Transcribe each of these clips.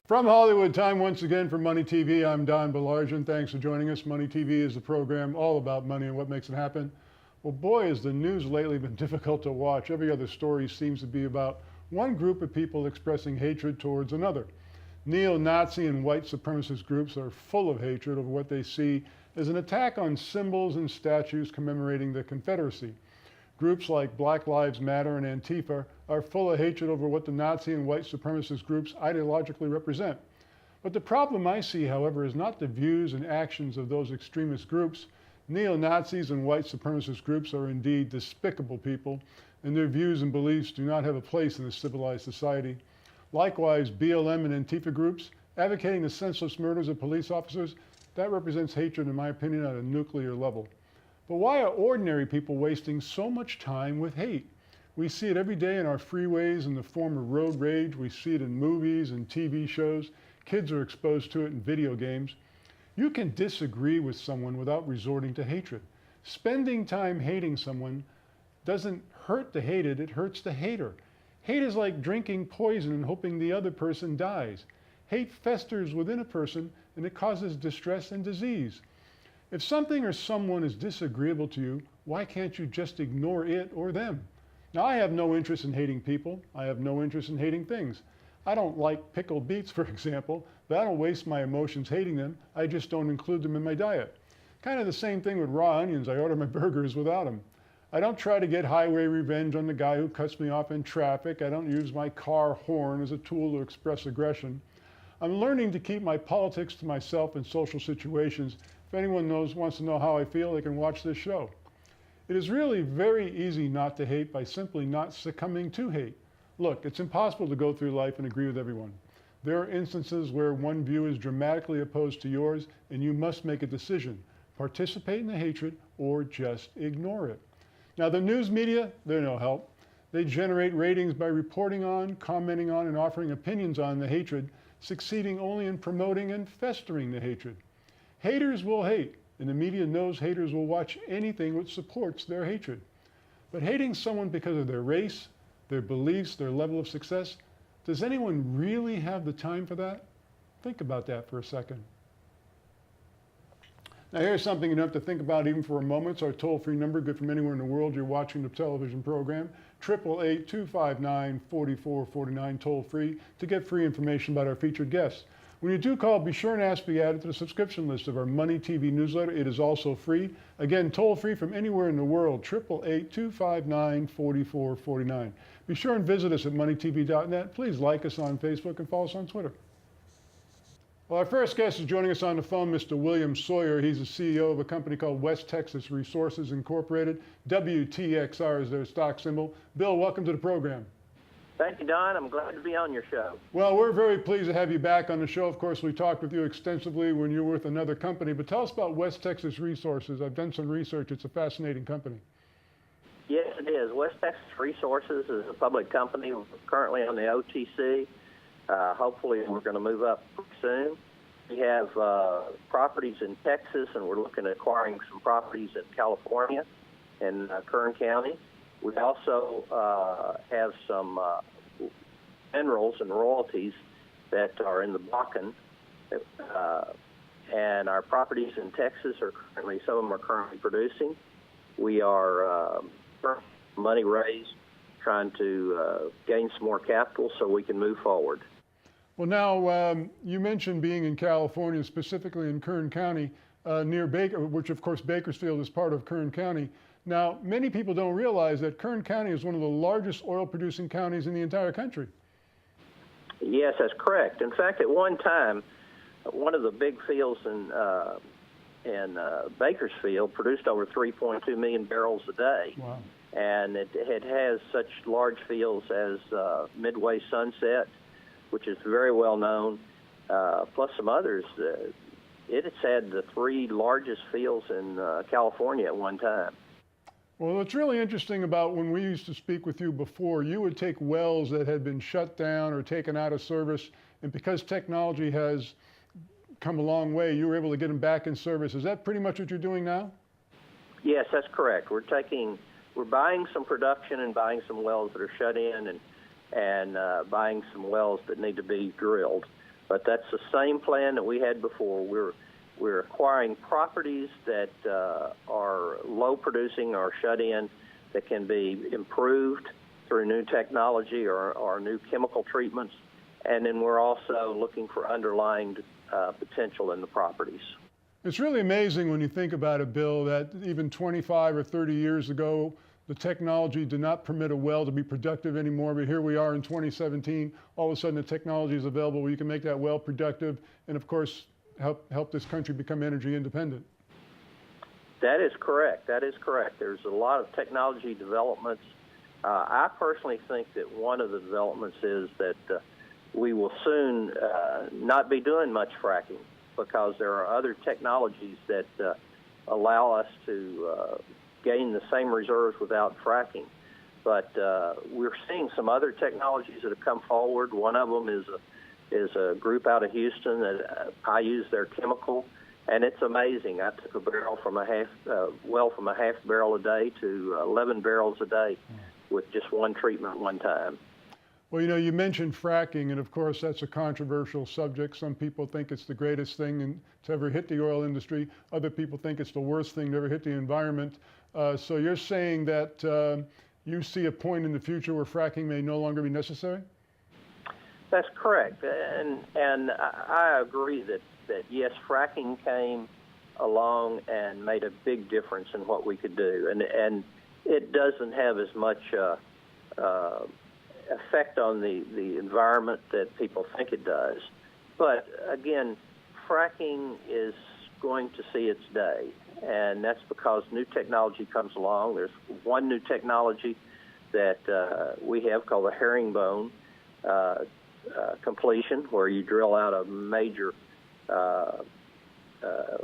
From Hollywood, time once again for Money TV. I'm Baillargeon. Thanks for joining us. Money TV is the program all about money and what makes it happen. Well, boy, has the news lately been difficult to watch. Every other story seems to be about one group of people expressing hatred towards another. Neo-Nazi and white supremacist groups are full of hatred over what they see as an attack on symbols and statues commemorating the Confederacy. Groups like Black Lives Matter and Antifa are full of hatred over what the Nazi and white supremacist groups ideologically represent. But the problem I see, however, is not the views and actions of those extremist groups. Neo-Nazis and white supremacist groups are indeed despicable people, and their views and beliefs do not have a place in a civilized society. Likewise, BLM and Antifa groups advocating the senseless murders of police officers, that represents hatred, in my opinion, at a nuclear level. But why are ordinary people wasting so much time with hate? We see it every day in our freeways in the form of road rage. We see it in movies and TV shows. Kids are exposed to it in video games. You can disagree with someone without resorting to hatred. Spending time hating someone doesn't hurt the hated, it hurts the hater. Hate is like drinking poison and hoping the other person dies. Hate festers within a person and it causes distress and disease. If something or someone is disagreeable to you, why can't you just ignore it or them? Now, I have no interest in hating people. I have no interest in hating things. I don't like pickled beets, for example, but I don't waste my emotions hating them. I just don't include them in my diet. Kind of the same thing with raw onions. I order my burgers without them. I don't try to get highway revenge on the guy who cuts me off in traffic. I don't use my car horn as a tool to express aggression. I'm learning to keep my politics to myself in social situations. If anyone wants to know how I feel, they can watch this show. It is really very easy not to hate by simply not succumbing to hate. Look, it's impossible to go through life and agree with everyone. There are instances where one view is dramatically opposed to yours, and you must make a decision. Participate in the hatred or just ignore it. Now, the news media, they're no help. They generate ratings by reporting on, commenting on, and offering opinions on the hatred, succeeding only in promoting and festering the hatred. Haters will hate, and the media knows haters will watch anything which supports their hatred. But hating someone because of their race, their beliefs, their level of success, does anyone really have the time for that? Think about that for a second. Now, here's something you don't have to think about even for a moment. It's our toll-free number, good from anywhere in the world you're watching the television program, 888-259-4449, toll-free, to get free information about our featured guests. When you do call, be sure and ask to be added to the subscription list of our Money TV newsletter. It is also free. Again, toll-free from anywhere in the world, 888-259-4449. Be sure and visit us at MoneyTV.net. Please like us on Facebook and follow us on Twitter. Well, our first guest is joining us on the phone, Mr. William Sawyer. He's the CEO of a company called West Texas Resources Incorporated. WTXR is their stock symbol. Bill, welcome to the program. Thank you, Don. I'm glad to be on your show. Well, we're very pleased to have you back on the show. Of course, we talked with you extensively when you were with another company, but tell us about West Texas Resources. I've done some research. It's a fascinating company. Yes, it is. West Texas Resources is a public company. We're currently on the OTC. Hopefully, we're going to move up soon. We have properties in Texas, and we're looking at acquiring some properties in California and Kern County. We also have some minerals and royalties that are in the Bakken, and our properties in Texas are currently, some of them are currently producing. We are money raised, trying to gain some more capital so we can move forward. Well, now, you mentioned being in California, specifically in Kern County, near Baker, which of course Bakersfield is part of Kern County. Now, many people don't realize that Kern County is one of the largest oil-producing counties in the entire country. Yes, that's correct. In fact, at one time, one of the big fields in Bakersfield produced over 3.2 million barrels a day. Wow. And it has such large fields as Midway Sunset, which is very well known, plus some others. It has had the three largest fields in California at one time. Well, what's really interesting about when we used to speak with you before, you would take wells that had been shut down or taken out of service, and because technology has come a long way, you were able to get them back in service. Is that pretty much what you're doing now? Yes, that's correct. We're buying some production and buying some wells that are shut in, and buying some wells that need to be drilled. But that's the same plan that we had before. We're acquiring properties that are low producing or shut in that can be improved through new technology or new chemical treatments. And then we're also looking for underlying potential in the properties. It's really amazing when you think about it, Bill, that even 25 or 30 years ago, the technology did not permit a well to be productive anymore, but here we are in 2017. All of a sudden, the technology is available where you can make that well productive and, of course, help this country become energy independent. That is correct. That is correct. There's a lot of technology developments. I personally think that one of the developments is that we will soon not be doing much fracking because there are other technologies that allow us to gain the same reserves without fracking. But we're seeing some other technologies that have come forward. One of them is a group out of Houston that I use their chemical, and it's amazing. I took a barrel from a half barrel a day to 11 barrels a day with just one treatment one time. Well, you know, you mentioned fracking, and of course that's a controversial subject. Some people think it's the greatest thing to ever hit the oil industry. Other people think it's the worst thing to ever hit the environment. So you're saying that you see a point in the future where fracking may no longer be necessary? That's correct, and I agree that yes, fracking came along and made a big difference in what we could do, and it doesn't have as much effect on the environment that people think it does. But again, fracking is going to see its day, and that's because new technology comes along. There's one new technology that we have called a herringbone completion, where you drill out a major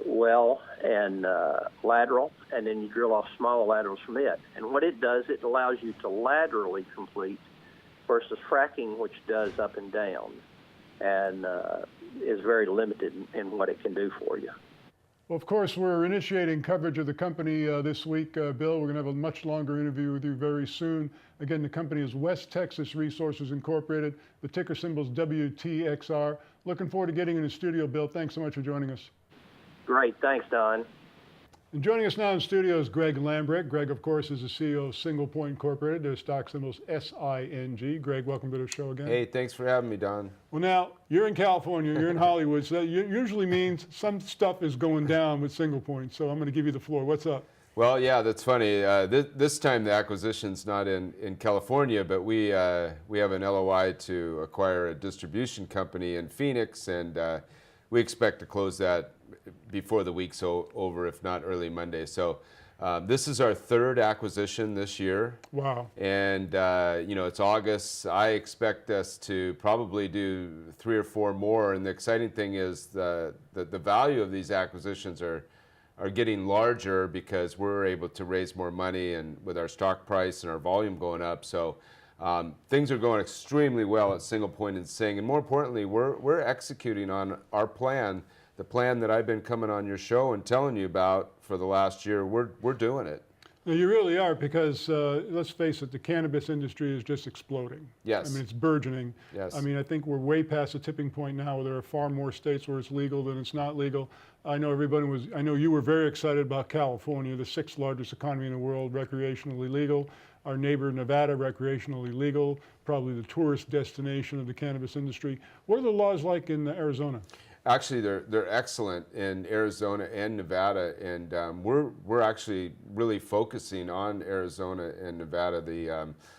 well and lateral, and then you drill off smaller laterals from it. And what it does, it allows you to laterally complete versus fracking, which does up and down, and is very limited in what it can do for you. Well, of course, we're initiating coverage of the company this week, Bill. We're going to have a much longer interview with you very soon. Again, the company is West Texas Resources Incorporated. The ticker symbol is WTXR. Looking forward to getting in the studio, Bill. Thanks so much for joining us. Great. Thanks, Don. And joining us now in studio is Greg Lambrecht. Greg, of course, is the CEO of Single Point Incorporated. Their stock symbol is SING. Greg, welcome to the show again. Hey, thanks for having me, Don. Well, now, you're in California, you're in Hollywood, so that usually means some stuff is going down with Single Point. So I'm going to give you the floor. What's up? Well, yeah, that's funny. This time the acquisition's not in California, but we have an LOI to acquire a distribution company in Phoenix, and we expect to close that before the week's over, if not early Monday. So this is our third acquisition this year. Wow. And, you know, it's August. I expect us to probably do 3 or 4 more. And the exciting thing is the value of these acquisitions are getting larger because we're able to raise more money, and with our stock price and our volume going up. So things are going extremely well at Single Point and Sing. And more importantly, we're executing on our plan, the plan that I've been coming on your show and telling you about for the last year. We're doing it. Well, you really are, because let's face it, the cannabis industry is just exploding. Yes. I mean, it's burgeoning. Yes. I mean, I think we're way past the tipping point now where there are far more states where it's legal than it's not legal. I know you were very excited about California, the 6th largest economy in the world, recreationally legal. Our neighbor Nevada, recreationally legal, probably the tourist destination of the cannabis industry. What are the laws like in Arizona? Actually, they're excellent in Arizona and Nevada, and we're actually really focusing on Arizona and Nevada.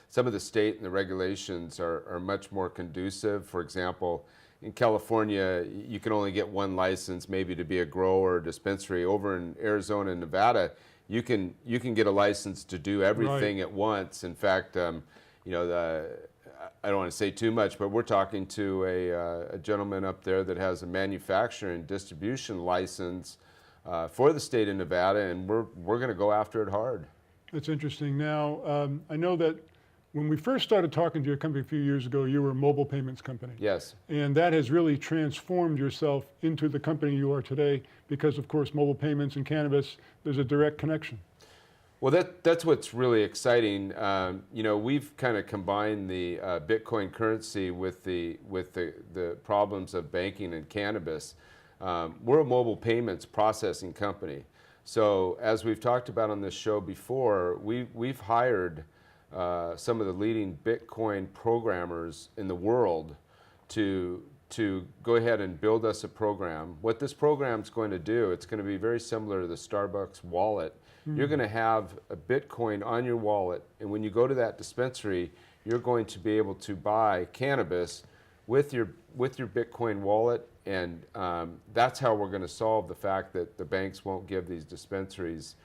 Some of the state and the regulations are much more conducive. For example, in California, you can only get one license, maybe to be a grower or dispensary. Over in Arizona and Nevada, you can get a license to do everything at once. In fact, you know, I don't want to say too much, but we're talking to a gentleman up there that has a manufacturing and distribution license for the state of Nevada, and we're going to go after it hard. That's interesting. Now, I know that when we first started talking to your company a few years ago, you were a mobile payments company. Yes. And that has really transformed yourself into the company you are today because, of course, mobile payments and cannabis, there's a direct connection. Well, that's what's really exciting. You know, we've kind of combined the Bitcoin currency with the problems of banking and cannabis. We're a mobile payments processing company. So as we've talked about on this show before, we've hired some of the leading Bitcoin programmers in the world to go ahead and build us a program. What this program is going to do, it's going to be very similar to the Starbucks wallet. You're going to have a Bitcoin on your wallet, and when you go to that dispensary, you're going to be able to buy cannabis with your Bitcoin wallet, and that's how we're going to solve the fact that the banks won't give these dispensaries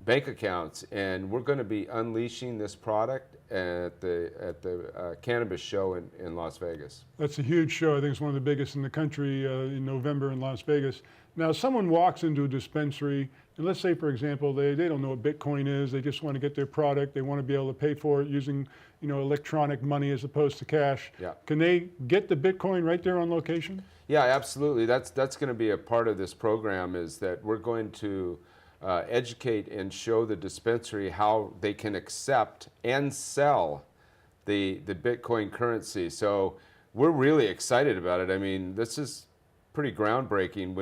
bank accounts. And we're going to be unleashing this product at the cannabis show in Las Vegas. That's a huge show. I think it's one of the biggest in the country in November in Las Vegas. Now, someone walks into a dispensary, and let's say, for example, they don't know what Bitcoin is. They just want to get their product. They want to be able to pay for it using, you know, electronic money as opposed to cash. Yeah. Can they get the Bitcoin right there on location? Yeah, absolutely. That's going to be a part of this program, is that we're going to educate and show the dispensary how they can accept and sell the Bitcoin currency. So we're really excited about it. I mean, this is pretty groundbreaking.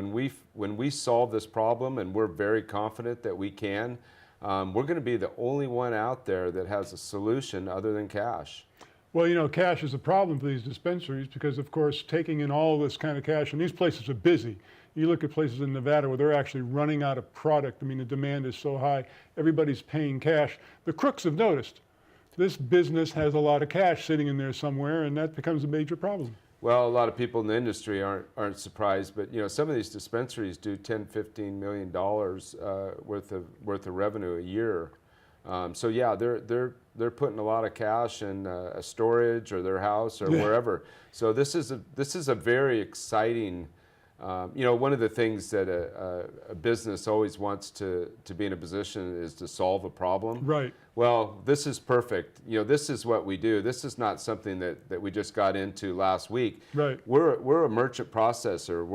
When we solve this problem, and we're very confident that we can, we're going to be the only one out there that has a solution other than cash. Well, you know, cash is a problem for these dispensaries because, of course, taking in all this kind of cash, and these places are busy. You look at places in Nevada where they're actually running out of product. I mean, the demand is so high, everybody's paying cash. The crooks have noticed this business has a lot of cash sitting in there somewhere, and that becomes a major problem. Well, a lot of people in the industry aren't surprised, but you know, some of these dispensaries do $10–15 million worth of revenue a year. So yeah, they're putting a lot of cash in a storage or their house or wherever. So this is a very exciting. You know, one of the things that a business always wants to be in a position is to solve a problem. Right. Well, this is perfect. You know, this is what we do. This is not something that we just got into last week. Right. We're a merchant processor.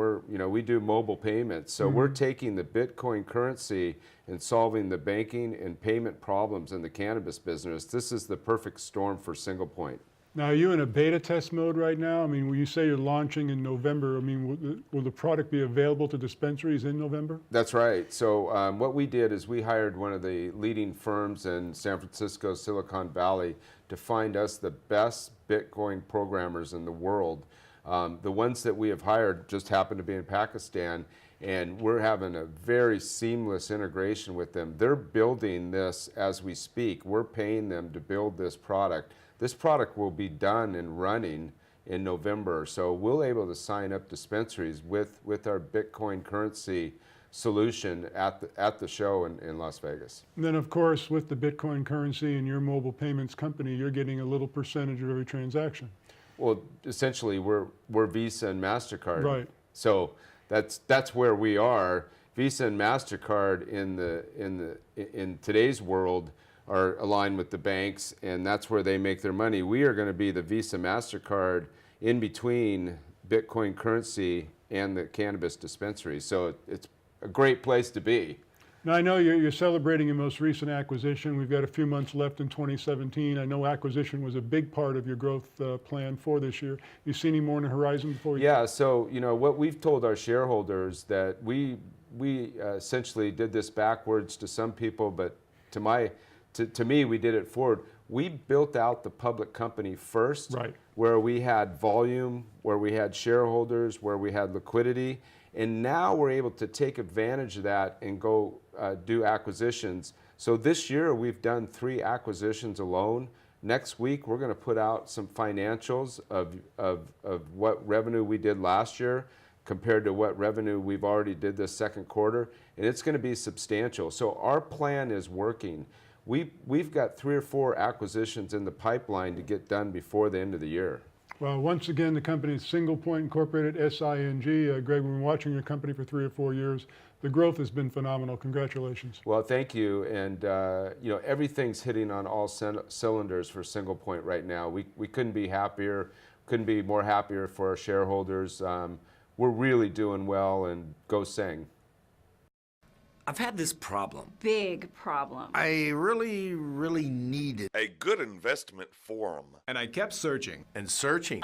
We do mobile payments. So we're taking the Bitcoin currency and solving the banking and payment problems in the cannabis business. This is the perfect storm for Single Point. Now, are you in a beta test mode right now? I mean, when you say you're launching in November, I mean, will the product be available to dispensaries in November? That's right. So what we did is we hired one of the leading firms in San Francisco, Silicon Valley, to find us the best Bitcoin programmers in the world. The ones that we have hired just happen to be in Pakistan, and we're having a very seamless integration with them. They're building this as we speak. We're paying them to build this product. This product will be done and running in November, so we'll be able to sign up dispensaries with our Bitcoin currency solution at the show in Las Vegas. And then, of course, with the Bitcoin currency and your mobile payments company, you're getting a little percentage of every transaction. Well, essentially, we're Visa and MasterCard. Right. So that's where we are. Visa and MasterCard in today's world are aligned with the banks, and that's where they make their money. We are going to be the Visa MasterCard in between Bitcoin currency and the cannabis dispensary. So it's a great place to be. Now, I know you're celebrating your most recent acquisition. We've got a few months left in 2017. I know acquisition was a big part of your growth plan for this year. You see any more on the horizon before you? Yeah, so you know what we've told our shareholders, that we essentially did this backwards to some people, but to me, we did it forward. We built out the public company first, right, where we had volume, where we had shareholders, where we had liquidity, and now we're able to take advantage of that and go do acquisitions. So this year, we've done 3 acquisitions alone. Next week, we're going to put out some financials of what revenue we did last year compared to what revenue we've already did this second quarter, and it's going to be substantial. So our plan is working. We've got 3 or 4 acquisitions in the pipeline to get done before the end of the year. Well, once again, the company is Single Point Incorporated, SING. Greg, we've been watching your company for 3 or 4 years. The growth has been phenomenal. Congratulations. Well, thank you. And you know, everything's hitting on all cylinders for Single Point right now. We couldn't be happier. Couldn't be more happier for our shareholders. We're really doing well, and go Sing. I've had this problem. Big problem. I really needed a good investment forum. And I kept searching. and searching.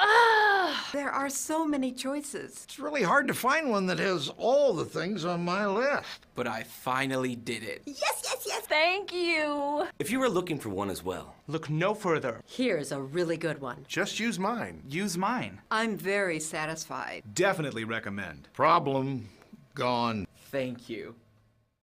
There are so many choices. It's really hard to find one that has all the things on my list. But I finally did it. Yes, yes, yes. Thank you. If you are looking for one as well, look no further. Here's a really good one. Just use mine. Use mine. I'm very satisfied. Definitely recommend. Problem gone. thank you.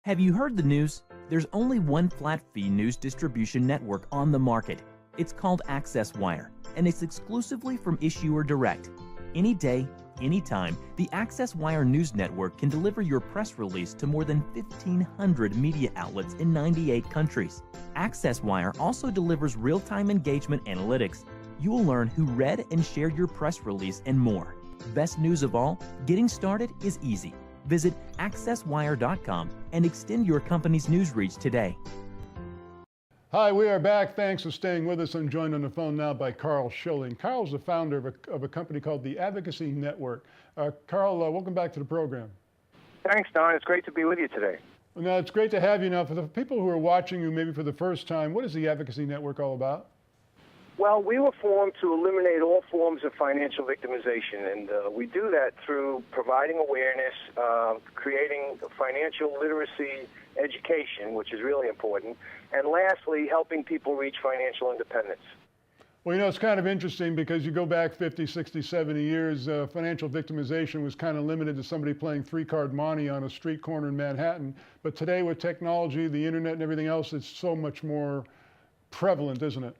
Have you heard the news? There's only one flat-fee news distribution network on the market. It's called AccessWire, and it's exclusively from Issuer Direct. Any day, anytime, the AccessWire News Network can deliver your press release to more than 1,500 media outlets in 98 countries. AccessWire also delivers real-time engagement analytics. You will learn who read and shared your press release and more. Best news of all, getting started is easy. Visit accesswire.com and extend your company's news reach today. Hi, we are back. Thanks for staying with us. I'm joined on the phone now by Carl Schilling. Carl's the founder of a company called the Advocacy Network. Carl, welcome back to the program. Thanks, Don. It's great to be with you today. Well, now, it's great to have you. Now, for the people who are watching you maybe for the first time, what is the Advocacy Network all about? Well, we were formed to eliminate all forms of financial victimization, and we do that through providing awareness, creating financial literacy education, which is really important, and lastly, helping people reach financial independence. Well, you know, it's kind of interesting because you go back 50, 60, 70 years, financial victimization was kind of limited to somebody playing three-card monte on a street corner in Manhattan. But today with technology, the internet and everything else, it's so much more prevalent, isn't it?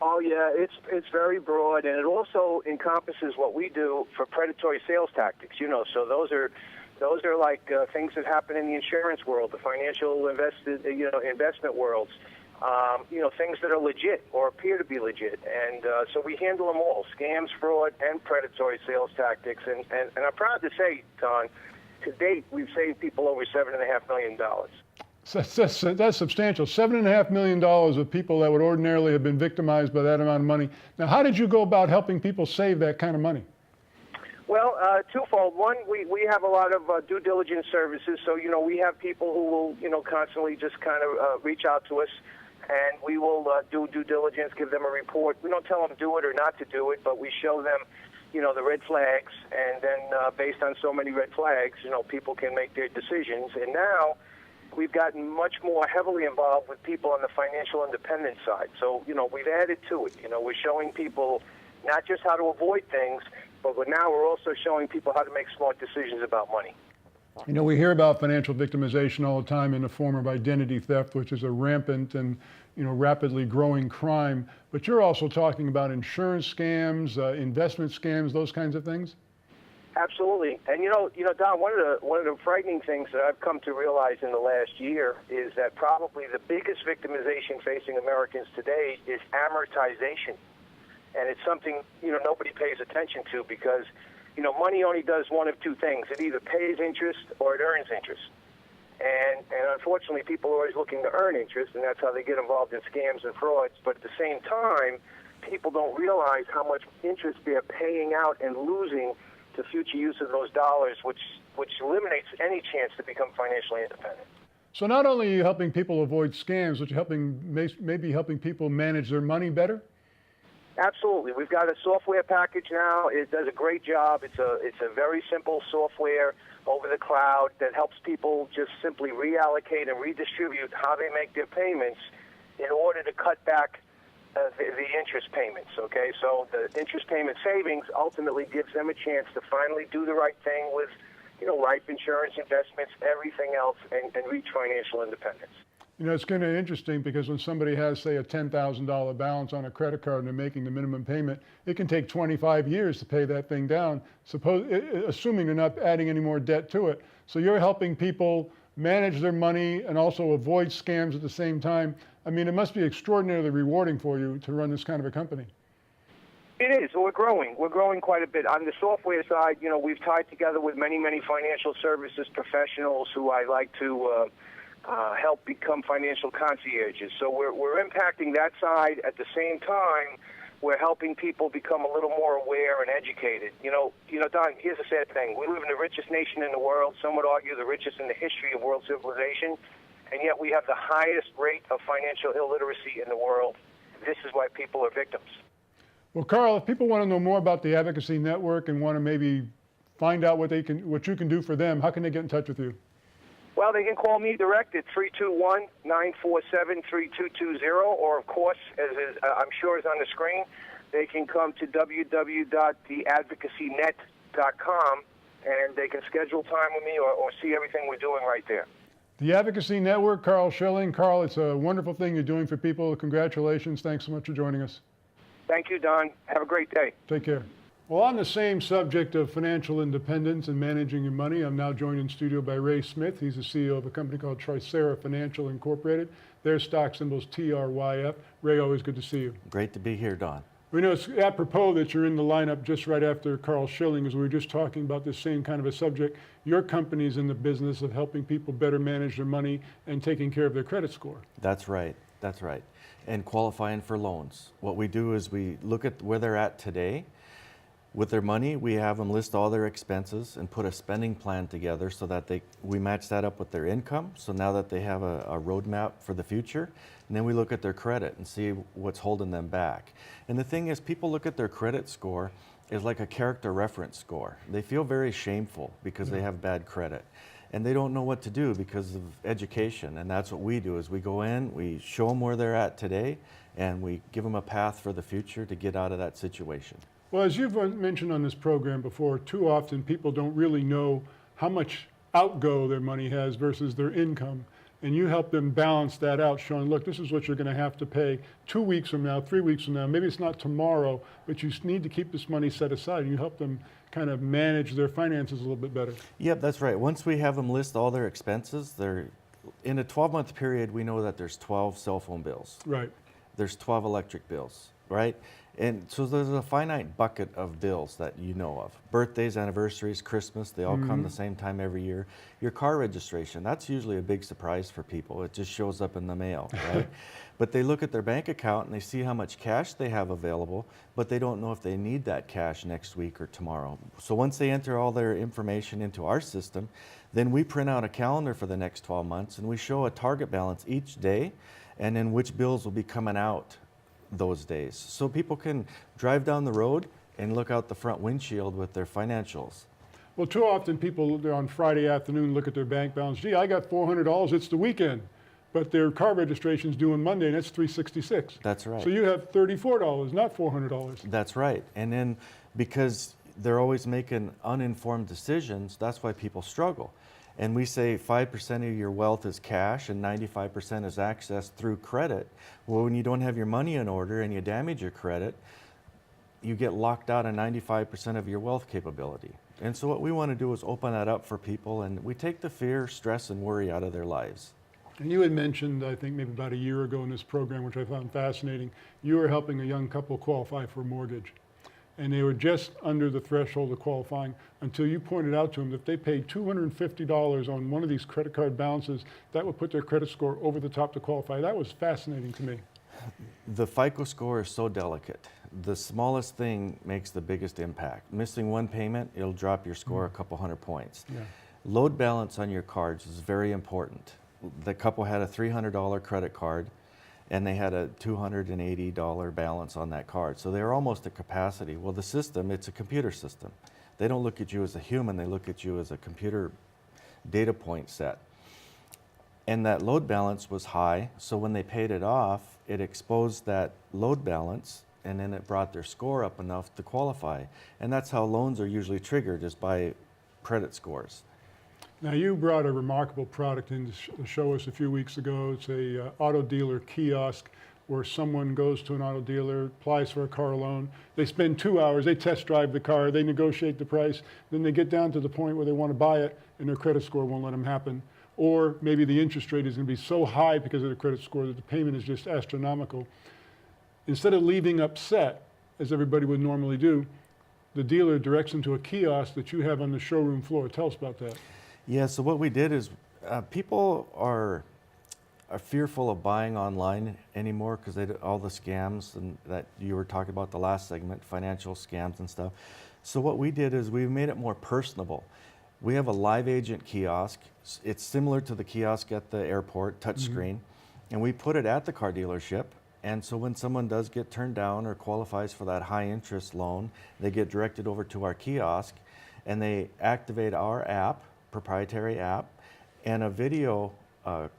Oh, yeah, it's very broad, and it also encompasses what we do for predatory sales tactics, you know, so those are like things that happen in the insurance world, the financial investment worlds, things that are legit or appear to be legit. And so we handle them all, scams, fraud, and predatory sales tactics. And I'm proud to say, Don, to date, we've saved people over $7.5 million. So that's substantial. $7.5 million of people that would ordinarily have been victimized by that amount of money. Now, how did you go about helping people save that kind of money? Well, twofold. One, we have a lot of due diligence services. So, you know, we have people who will, constantly just kind of reach out to us, and we will do due diligence, give them a report. We don't tell them do it or not to do it, but we show them, the red flags, and then based on so many red flags, people can make their decisions. And now we've gotten much more heavily involved with people on the financial independence side. So, we've added to it. We're showing people not just how to avoid things, but now we're also showing people how to make smart decisions about money. We hear about financial victimization all the time in the form of identity theft, which is a rampant and rapidly growing crime. But you're also talking about insurance scams, investment scams, those kinds of things. Absolutely, and Don, one of the frightening things that I've come to realize in the last year is that probably the biggest victimization facing Americans today is amortization. And it's something, nobody pays attention to because, money only does one of two things. It either pays interest or it earns interest. And unfortunately, people are always looking to earn interest, and that's how they get involved in scams and frauds. But at the same time, people don't realize how much interest they're paying out and losing to future use of those dollars, which eliminates any chance to become financially independent. So not only are you helping people avoid scams, but you're maybe helping people manage their money better? Absolutely. We've got a software package now. It does a great job. It's a very simple software over the cloud that helps people just simply reallocate and redistribute how they make their payments in order to cut back the interest payments, okay? So the interest payment savings ultimately gives them a chance to finally do the right thing with, life insurance, investments, everything else, and reach financial independence. It's kind of interesting because when somebody has, say, a $10,000 balance on a credit card and they're making the minimum payment, it can take 25 years to pay that thing down, assuming they're not adding any more debt to it. So you're helping people manage their money and also avoid scams at the same time. I mean, it must be extraordinarily rewarding for you to run this kind of a company. It is. We're growing. We're growing quite a bit. On the software side, we've tied together with many, many financial services professionals who I like to help become financial concierges. So we're impacting that side. At the same time, we're helping people become a little more aware and educated. You know, Don, here's the sad thing. We live in the richest nation in the world. Some would argue the richest in the history of world civilization, and yet we have the highest rate of financial illiteracy in the world. This is why people are victims. Well, Carl, if people want to know more about the Advocacy Network and want to maybe find out what you can do for them, how can they get in touch with you? Well, they can call me direct at 321-947-3220, or of course, as I'm sure is on the screen, they can come to www.theadvocacynet.com and they can schedule time with me or see everything we're doing right there. The Advocacy Network, Carl Schilling. Carl, it's a wonderful thing you're doing for people. Congratulations. Thanks so much for joining us. Thank you, Don. Have a great day. Take care. Well, on the same subject of financial independence and managing your money, I'm now joined in studio by Ray Smith. He's the CEO of a company called Tricera Financial Incorporated. Their stock symbol's TRYF. Ray, always good to see you. Great to be here, Don. We know it's apropos that you're in the lineup just right after Carl Schilling, as we were just talking about this same kind of a subject. Your company's in the business of helping people better manage their money and taking care of their credit score. That's right. That's right. And qualifying for loans. What we do is we look at where they're at today. With their money, we have them list all their expenses and put a spending plan together so that we match that up with their income. So now that they have a roadmap for the future, and then we look at their credit and see what's holding them back. And the thing is, people look at their credit score as like a character reference score. They feel very shameful because they have bad credit. And they don't know what to do because of education. And that's what we do, is we go in, we show them where they're at today, and we give them a path for the future to get out of that situation. Well, as you've mentioned on this program before, too often people don't really know how much outgo their money has versus their income. And you help them balance that out, showing, look, this is what you're going to have to pay 2 weeks from now, 3 weeks from now. Maybe it's not tomorrow, but you need to keep this money set aside. And you help them kind of manage their finances a little bit better. Yep, that's right. Once we have them list all their expenses, in a 12-month period, we know that there's 12 cell phone bills. Right. There's 12 electric bills, right? And so there's a finite bucket of bills that you know of. Birthdays, anniversaries, Christmas, they all come the same time every year. Your car registration, that's usually a big surprise for people. It just shows up in the mail, right? But they look at their bank account and they see how much cash they have available, but they don't know if they need that cash next week or tomorrow. So once they enter all their information into our system, then we print out a calendar for the next 12 months and we show a target balance each day and then which bills will be coming out those days. So people can drive down the road and look out the front windshield with their financials. Well, too often people, they're on Friday afternoon, look at their bank balance. Gee, I got $400, it's the weekend. But their car registration's due on Monday and it's $366. That's right. So you have $34, not $400. That's right. And then because they're always making uninformed decisions, that's why people struggle. And we say 5% of your wealth is cash and 95% is accessed through credit. Well, when you don't have your money in order and you damage your credit, you get locked out of 95% of your wealth capability. And so what we want to do is open that up for people, and we take the fear, stress, and worry out of their lives. And you had mentioned, I think maybe about a year ago in this program, which I found fascinating, you were helping a young couple qualify for a mortgage. And they were just under the threshold of qualifying until you pointed out to them that if they paid $250 on one of these credit card balances, that would put their credit score over the top to qualify. That was fascinating to me. The FICO score is so delicate. The smallest thing makes the biggest impact. Missing one payment, it'll drop your score a couple hundred points. Yeah. Load balance on your cards is very important. The couple had a $300 credit card and they had a $280 balance on that card. So they were almost at capacity. Well, the system, it's a computer system. They don't look at you as a human, they look at you as a computer data point set. And that load balance was high, so when they paid it off, it exposed that load balance, and then it brought their score up enough to qualify. And that's how loans are usually triggered, is by credit scores. Now, you brought a remarkable product in to show us a few weeks ago. It's a auto dealer kiosk where someone goes to an auto dealer, applies for a car loan. They spend 2 hours, they test drive the car, they negotiate the price, then they get down to the point where they want to buy it and their credit score won't let them happen. Or maybe the interest rate is going to be so high because of the credit score that the payment is just astronomical. Instead of leaving upset, as everybody would normally do, the dealer directs them to a kiosk that you have on the showroom floor. Tell us about that. Yeah, so what we did is people are are fearful of buying online anymore because all the scams and that you were talking about the last segment, financial scams and stuff. So what we did is we made it more personable. We have a live agent kiosk. It's similar to the kiosk at the airport, touchscreen, and we put it at the car dealership. And so when someone does get turned down or qualifies for that high interest loan, they get directed over to our kiosk and they activate our app, proprietary app, and a video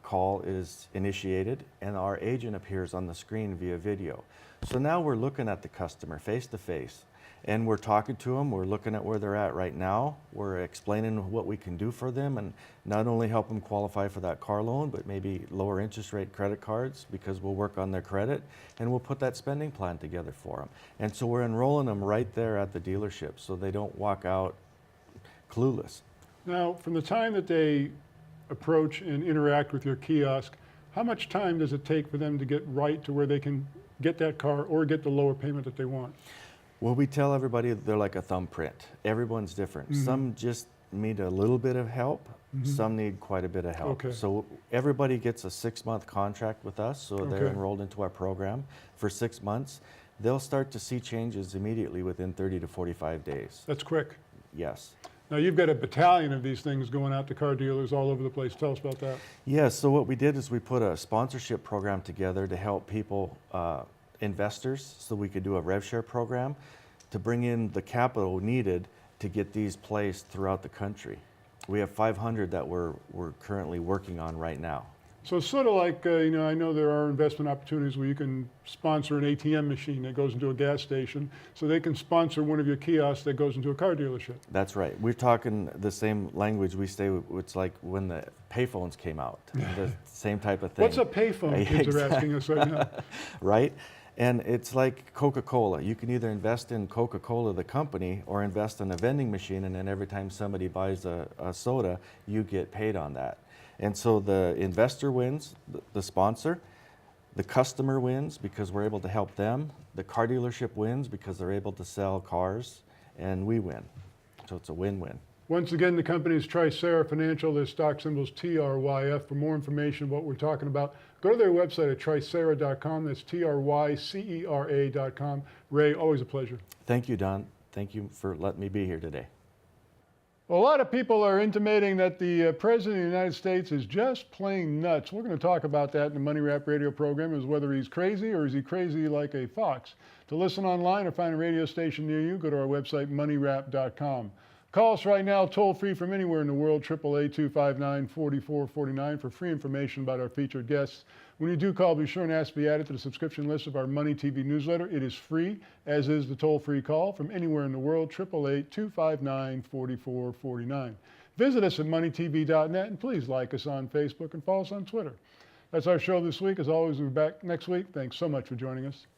call is initiated and our agent appears on the screen via video. So now we're looking at the customer face to face and we're talking to them, we're looking at where they're at right now, we're explaining what we can do for them and not only help them qualify for that car loan, but maybe lower interest rate credit cards because we'll work on their credit and we'll put that spending plan together for them. And so we're enrolling them right there at the dealership so they don't walk out clueless. Now, from the time that they approach and interact with your kiosk, how much time does it take for them to get right to where they can get that car or get the lower payment that they want? Well, we tell everybody they're like a thumbprint. Everyone's different. Some just need a little bit of help. Some need quite a bit of help. Okay. So everybody gets a 6-month contract with us, so they're enrolled into our program for 6 months. They'll start to see changes immediately within 30 to 45 days. That's quick. Yes. Now, you've got a battalion of these things going out to car dealers all over the place. Tell us about that. Yes, so what we did is we put a sponsorship program together to help people, investors, so we could do a rev share program to bring in the capital needed to get these placed throughout the country. We have 500 that we're currently working on right now. So it's sort of like, you know, I know there are investment opportunities where you can sponsor an ATM machine that goes into a gas station, so they can sponsor one of your kiosks that goes into a car dealership. That's right. We're talking the same language we say. It's like when the payphones came out, the same type of thing. What's a payphone? Kids are asking us right now. Right? And it's like Coca-Cola. You can either invest in Coca-Cola, the company, or invest in a vending machine, and then every time somebody buys a soda, you get paid on that. And so the investor wins, the sponsor, the customer wins because we're able to help them, the car dealership wins because they're able to sell cars, and we win. So it's a win-win. Once again, the company is Tricera Financial. Their stock symbol is TRYF. For more information on what we're talking about, go to their website at tricera.com. That's TRYCERA.com. Ray, always a pleasure. Thank you, Don. Thank you for letting me be here today. Well, a lot of people are intimating that the President of the United States is just plain nuts. We're going to talk about that in the Money Wrap radio program, is whether he's crazy or is he crazy like a fox. To listen online or find a radio station near you, go to our website, moneywrap.com. Call us right now, toll-free from anywhere in the world, 888-259-4449 for free information about our featured guests. When you do call, be sure and ask to be added to the subscription list of our Money TV newsletter. It is free, as is the toll-free call from anywhere in the world, 888-259-4449. Visit us at MoneyTV.net, and please like us on Facebook and follow us on Twitter. That's our show this week. As always, we'll be back next week. Thanks so much for joining us.